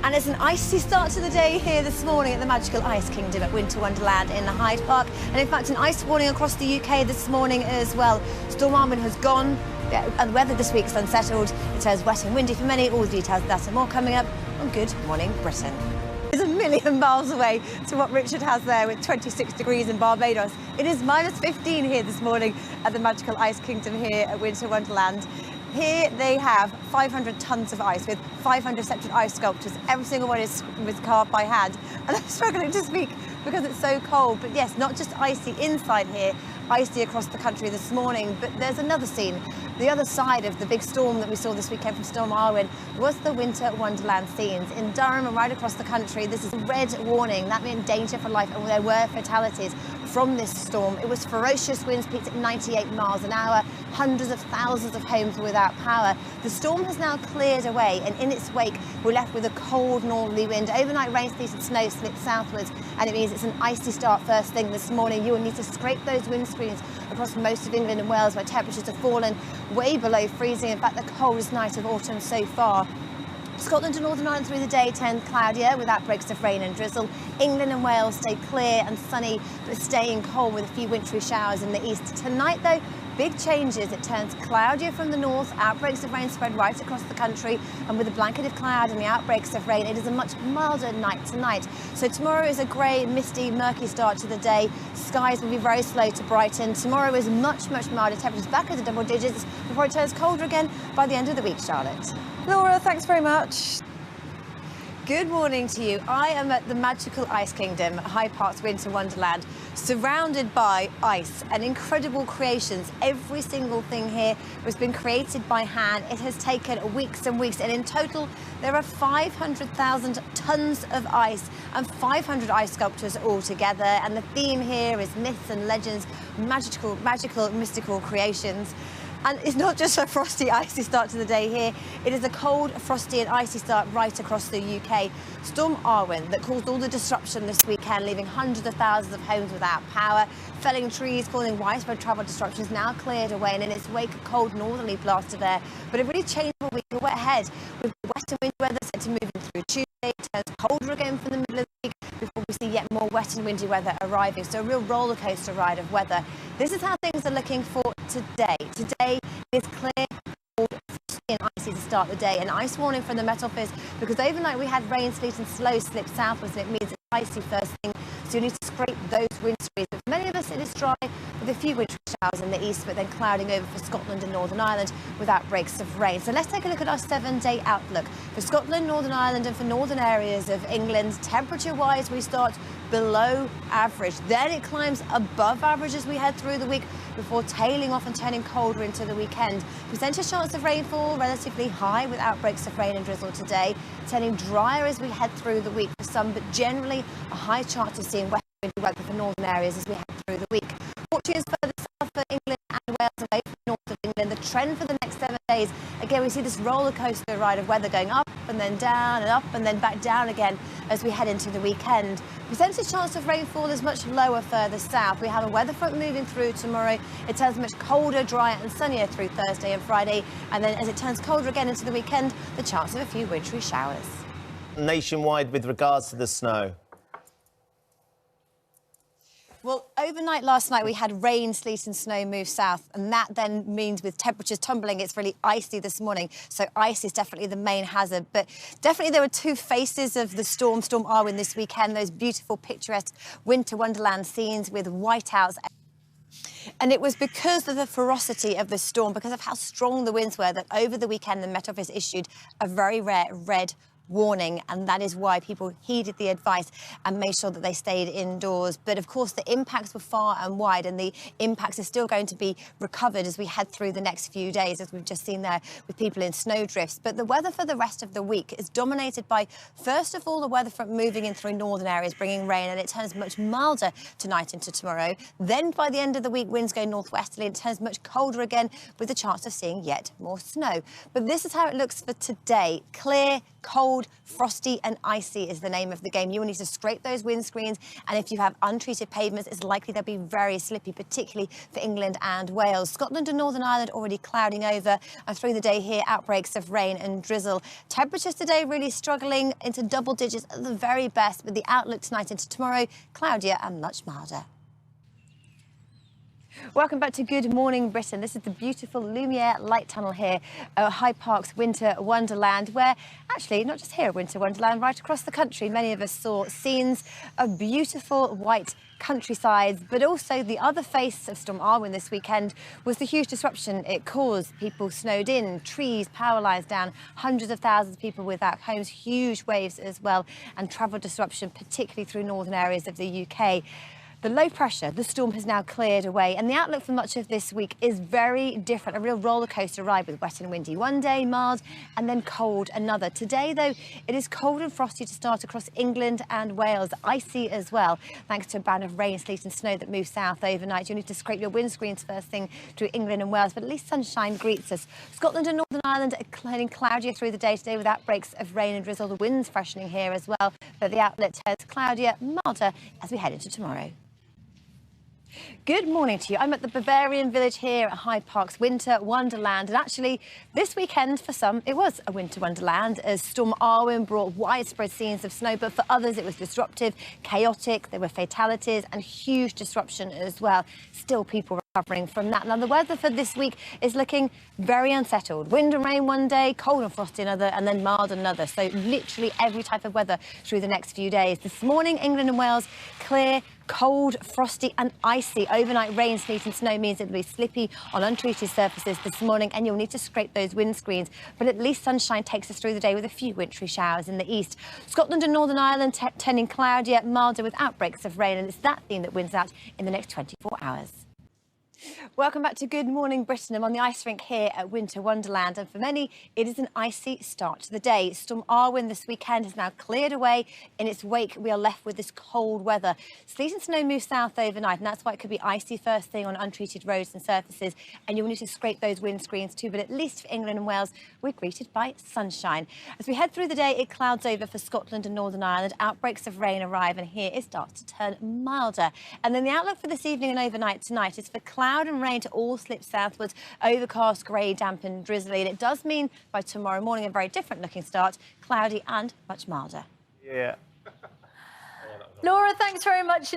And it's an icy start to the day here this morning at the Magical Ice Kingdom at Winter Wonderland in Hyde Park. And in fact, an ice warning across the UK this morning as well. Storm Arwen has gone. And the weather this week is unsettled. It turns wet and windy for many. All the details of that and more coming up on Good Morning Britain. It's a million miles away to what Richard has there with 26 degrees in Barbados. It is minus 15 here this morning at the Magical Ice Kingdom here at Winter Wonderland. Here they have 500 tons of ice with 500 separate ice sculptures. Every single one is carved by hand. And I'm struggling to speak because it's so cold. But yes, not just icy inside here, icy across the country this morning. But there's another scene. The other side of the big storm that we saw this weekend from Storm Arwen was the Winter Wonderland scenes. In Durham and right across the country, this is a red warning. That meant danger for life, and there were fatalities from this storm. It was ferocious winds, peaked at 98 miles an hour. Hundreds of thousands of homes were without power. The storm has now cleared away, and in its wake, we're left with a cold northerly wind. Overnight rain, sleet and snow slipped southwards, and it means it's an icy start first thing this morning. You will need to scrape those windscreens across most of England and Wales, where temperatures have fallen way below freezing. In fact, the coldest night of autumn so far. Scotland and Northern Ireland through the day turn cloudier with outbreaks of rain and drizzle. England and Wales stay clear and sunny, but staying cold with a few wintry showers in the east. Tonight, though, big changes. It turns cloudier from the north, outbreaks of rain spread right across the country, and with a blanket of cloud and the outbreaks of rain, it is a much milder night tonight. So tomorrow is a grey, misty, murky start to the day. Skies will be very slow to brighten. Tomorrow is much milder. Temperatures back at the double digits before it turns colder again by the end of the week, Charlotte. Laura, thanks very much. Good morning to you. I am at the Magical Ice Kingdom at Hyde Park's Winter Wonderland, surrounded by ice and incredible creations. Every single thing here has been created by hand. It has taken weeks and weeks, and in total there are 500,000 tons of ice and 500 ice sculptures altogether. And the theme here is myths and legends, magical, mystical creations. And it's not just a frosty, icy start to the day here. It is a cold, frosty and icy start right across the UK. Storm Arwen that caused all the disruption this weekend, leaving hundreds of thousands of homes without power, felling trees, causing widespread travel disruptions, now cleared away, and in its wake, a cold northerly blast of air. But it really changed what we went ahead with wet and windy weather set to move in through Tuesday. It turns colder again from the middle of the week before we see yet more wet and windy weather arriving. So a real roller coaster ride of weather. This is how things are looking for today. Today is clear, cold, frosty and icy to start the day. An ice warning from the Met Office because overnight we had rain, sleet and slow slip southwards, and it means it's icy first thing. So you need to scrape those windscreens. But for many of us it is dry with a few wintry showers in the east, but then clouding over for Scotland and Northern Ireland with outbreaks of rain. So let's take a look at our 7-day outlook. For Scotland, Northern Ireland and for northern areas of England, temperature-wise we start below average. Then it climbs above average as we head through the week before tailing off and turning colder into the weekend. Percentage chance of rainfall relatively high with outbreaks of rain and drizzle today, turning drier as we head through the week for some, but generally a high chance of seeing wet and windy weather for northern areas as we head through the week. Fortunes further south for England and Wales, away from the north of England. The trend for the next 7 days, again we see this roller coaster ride of weather going up and then down and up and then back down again as we head into the weekend. Percentage chance of rainfall is much lower further south. We have a weather front moving through tomorrow. It turns much colder, drier and sunnier through Thursday and Friday, and then as it turns colder again into the weekend, the chance of a few wintry showers. Nationwide with regards to the snow? Well, overnight last night we had rain, sleet and snow move south, and that then means with temperatures tumbling, it's really icy this morning. So ice is definitely the main hazard. But definitely there were two faces of the Storm Arwen this weekend, those beautiful picturesque Winter Wonderland scenes with whiteouts. And it was because of the ferocity of the storm, because of how strong the winds were, that over the weekend the Met Office issued a very rare red warning, and that is why people heeded the advice and made sure that they stayed indoors. But of course the impacts were far and wide, and the impacts are still going to be recovered as we head through the next few days, as we've just seen there with people in snowdrifts. But the weather for the rest of the week is dominated by, first of all, the weather front moving in through northern areas bringing rain, and it turns much milder tonight into tomorrow. Then by the end of the week winds go northwesterly and it turns much colder again with the chance of seeing yet more snow. But this is how it looks for today: clear, cold cold, frosty and icy is the name of the game. You will need to scrape those windscreens, and if you have untreated pavements, it's likely they'll be very slippy, particularly for England and Wales. Scotland and Northern Ireland already clouding over, and through the day here, outbreaks of rain and drizzle. Temperatures today really struggling into double digits at the very best, with the outlook tonight into tomorrow cloudier and much milder. Welcome back to Good Morning Britain. This is the beautiful Lumiere Light Tunnel here at Hyde Park's Winter Wonderland, where actually, not just here at Winter Wonderland, right across the country, many of us saw scenes of beautiful white countrysides, but also the other face of Storm Arwen this weekend was the huge disruption it caused. People snowed in, trees, power lines down, hundreds of thousands of people without homes, huge waves as well, and travel disruption, particularly through northern areas of the UK. The low pressure, the storm has now cleared away, and the outlook for much of this week is very different. A real roller coaster ride with wet and windy one day, mild, and then cold another. Today, though, it is cold and frosty to start across England and Wales, icy as well, thanks to a band of rain, sleet and snow that moves south overnight. You'll need to scrape your windscreens first thing through England and Wales, but at least sunshine greets us. Scotland and Northern Ireland are turning cloudier through the day today with outbreaks of rain and drizzle. The wind's freshening here as well, but the outlook turns cloudier, milder as we head into tomorrow. Good morning to you. I'm at the Bavarian village here at Hyde Park's Winter Wonderland, and actually this weekend for some it was a winter wonderland as Storm Arwen brought widespread scenes of snow, but for others it was disruptive, chaotic, there were fatalities and huge disruption as well. Still people recovering from that. Now the weather for this week is looking very unsettled. Wind and rain one day, cold and frosty another, and then mild another. So literally every type of weather through the next few days. This morning England and Wales clear, cold, frosty and icy. Overnight rain, sleet and snow means it'll be slippy on untreated surfaces this morning, and you'll need to scrape those windscreens. But at least sunshine takes us through the day with a few wintry showers in the east. Scotland and Northern Ireland turning cloudier, milder with outbreaks of rain, and it's that theme that wins out in the next 24 hours. Welcome back to Good Morning Britain. I'm on the ice rink here at Winter Wonderland, and for many it is an icy start to the day. Storm Arwen this weekend has now cleared away. In its wake we are left with this cold weather. Sleet and snow move south overnight, and that's why it could be icy first thing on untreated roads and surfaces, and you'll need to scrape those windscreens too, but at least for England and Wales we're greeted by sunshine. As we head through the day it clouds over for Scotland and Northern Ireland. Outbreaks of rain arrive, and here it starts to turn milder. And then the outlook for this evening and overnight tonight is for cloud and rain to all slip southwards, overcast, grey, damp and drizzly, and it does mean by tomorrow morning a very different looking start, cloudy and much milder. Yeah. Laura, thanks very much.